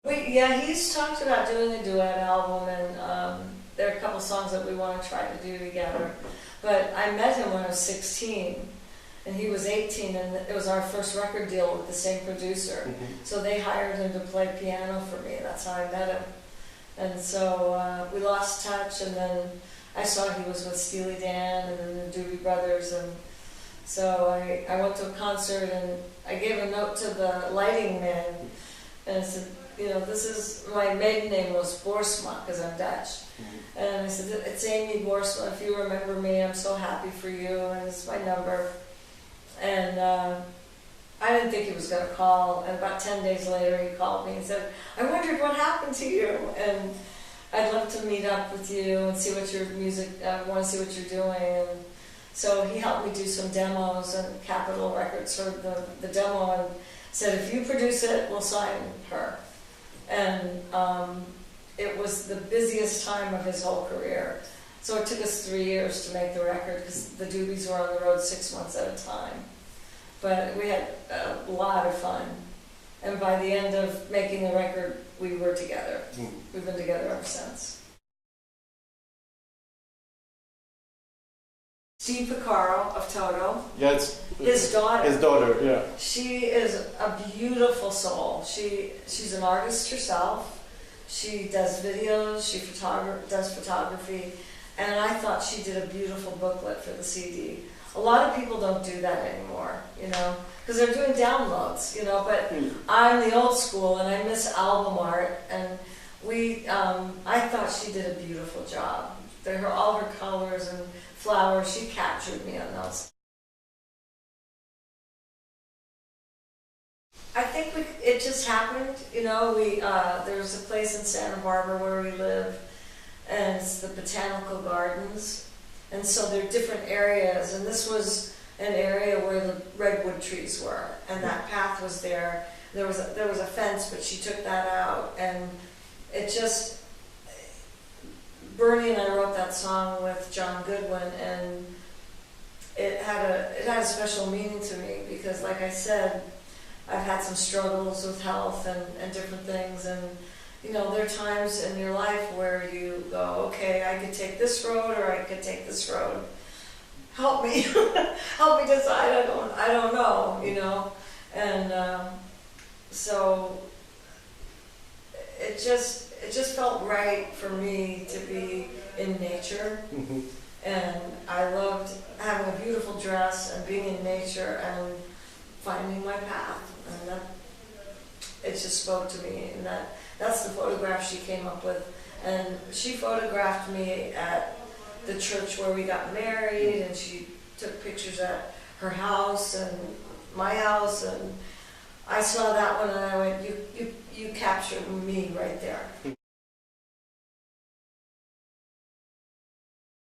Yeah, he's talked about doing a duet album, and there are a couple songs that we want to try to do together. But I met him when I was 16, and he was 18, and it was our first record deal with the same producer. So they hired him to play piano for me. That's how I met him. And so we lost touch, and then I saw he was with Steely Dan and then the Doobie Brothers, and so I went to a concert, and I gave a note to the lighting man, and I said, you know, this is, my maiden name was Boersma, because I'm Dutch. And I said, it's Amy Boersma, if you remember me, I'm so happy for you, and this is my number. And I didn't think he was going to call, and about 10 days later he called me and said, I wondered what happened to you, and I'd love to meet up with you and see what your music, I want to see what you're doing. And so he helped me do some demos, and Capitol Records heard the demo and said, if you produce it, we'll sign her. And it was the busiest time of his whole career. So it took us 3 years to make the record, because the Doobies were on the road 6 months at a time. But we had a lot of fun. And by the end of making the record, we were together. We've been together ever since. Steve Porcaro of Toto. Yeah, it's his daughter. His daughter, yeah. She is a beautiful soul. She's an artist herself. She does videos. She does photography, and I thought she did a beautiful booklet for the CD. A lot of people don't do that anymore, you know, because they're doing downloads, you know. But I'm the old school, and I miss album art. And I thought she did a beautiful job. All her colors and flowers, she captured me on those. I think it just happened, you know. There's a place in Santa Barbara where we live, and it's the Botanical Gardens, and so there are different areas, and this was an area where the redwood trees were, and that path was there. There was a fence, but she took that out, and it just, Bernie and I wrote that song with John Goodwin, and it had a special meaning to me, because like I said, I've had some struggles with health and different things, and you know, there are times in your life where you go, okay, I could take this road or I could take this road. Help me, help me decide. I don't know, you know, and so it just felt right for me to be in nature, and I loved having a beautiful dress and being in nature and finding my path, and it just spoke to me. And that's the photograph she came up with, and she photographed me at the church where we got married, and she took pictures at her house and my house, and I saw that one and I went, you captured me right there.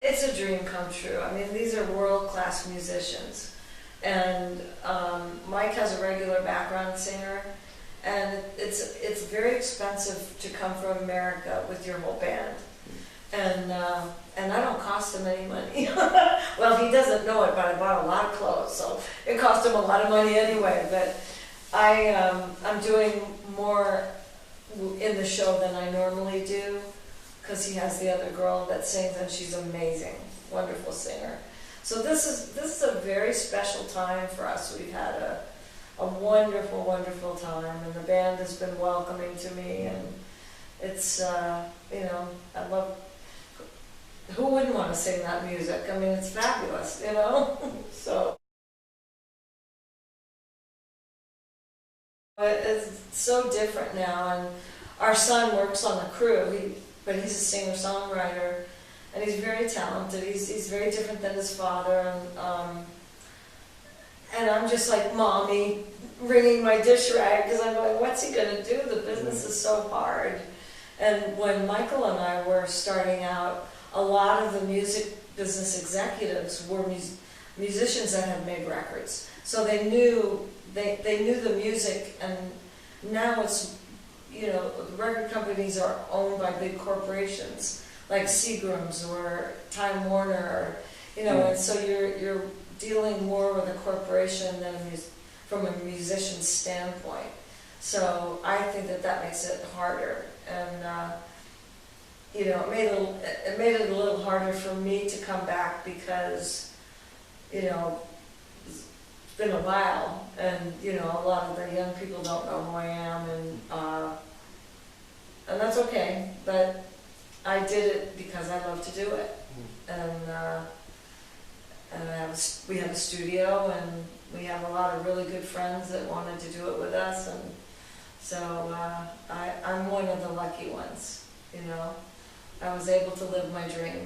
It's a dream come true. I mean, these are world-class musicians. And Mike has a regular background singer, and it's very expensive to come from America with your whole band. And I don't cost him any money. Well, he doesn't know it, but I bought a lot of clothes, so it cost him a lot of money anyway. But I'm doing more in the show than I normally do, because he has the other girl that sings, and she's amazing, wonderful singer. So this is a very special time for us. We've had a wonderful, wonderful time, and the band has been welcoming to me, and it's, you know, I love, who wouldn't want to sing that music? I mean, it's fabulous, you know? So, but it's so different now, and our son works on the crew, but he's a singer-songwriter, and he's very talented. He's very different than his father, and I'm just like mommy wringing my dish rag, because I'm going, what's he going to do? The business is so hard. And when Michael and I were starting out, a lot of the music business executives were musicians that had made records, so they knew the music. And now it's, you know, record companies are owned by big corporations like Seagram's or Time Warner, or, you know, and so you're dealing more with a corporation than from a musician's standpoint. So I think that makes it harder, and you know, it made it a little harder for me to come back because, you know, it's been a while, and you know, a lot of the young people don't know who I am, and that's okay. But I did it because I love to do it, and we have a studio, and we have a lot of really good friends that wanted to do it with us, and so I'm one of the lucky ones, you know. I was able to live my dream.